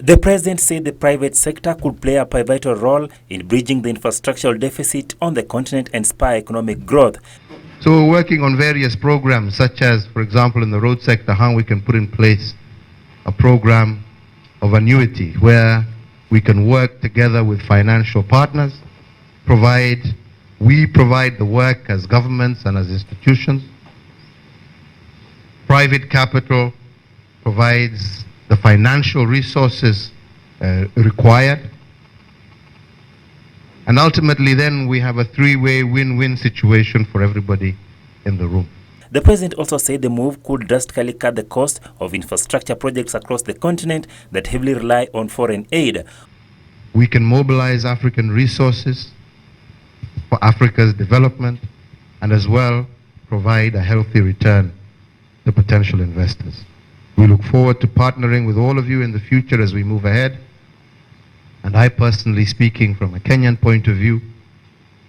The president said the private sector could play a pivotal role in bridging the infrastructural deficit on the continent and spur economic growth. So we're working on various programs, such as, for example, in the road sector, how we can put in place a program of annuity where we can work together with financial partners, we provide the work as governments and as institutions. Private capital provides the financial resources required. And ultimately then we have a three-way win-win situation for everybody in the room. The president also said the move could drastically cut the cost of infrastructure projects across the continent that heavily rely on foreign aid. We can mobilize African resources for Africa's development and as well provide a healthy return to potential investors. We look forward to partnering with all of you in the future as we move ahead. And I personally, speaking from a Kenyan point of view,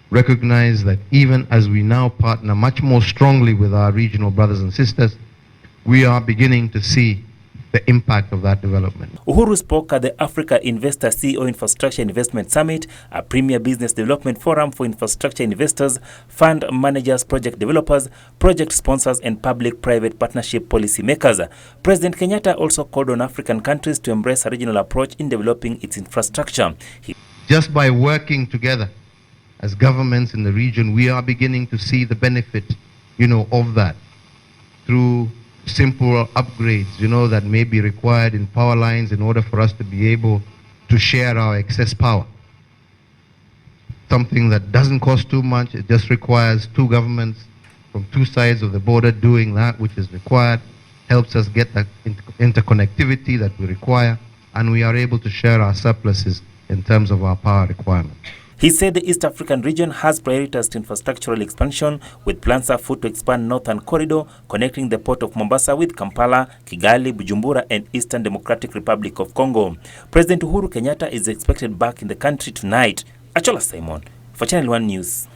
recognize that even as we now partner much more strongly with our regional brothers and sisters, we are beginning to see the impact of that development. Uhuru spoke at the Africa Investor CEO Infrastructure Investment Summit, a premier business development forum for infrastructure investors, fund managers, project developers, project sponsors, and public-private partnership policymakers. President Kenyatta also called on African countries to embrace a regional approach in developing its infrastructure. Just by working together as governments in the region, we are beginning to see the benefit, of that through simple upgrades, that may be required in power lines in order for us to be able to share our excess power. Something that doesn't cost too much, it just requires two governments from two sides of the border doing that which is required, helps us get the interconnectivity that we require, and we are able to share our surpluses in terms of our power requirements. He said the East African region has prioritized infrastructural expansion, with plans afoot to expand Northern Corridor, connecting the port of Mombasa with Kampala, Kigali, Bujumbura, and Eastern Democratic Republic of Congo. President Uhuru Kenyatta is expected back in the country tonight. Achola Simon for Channel 1 News.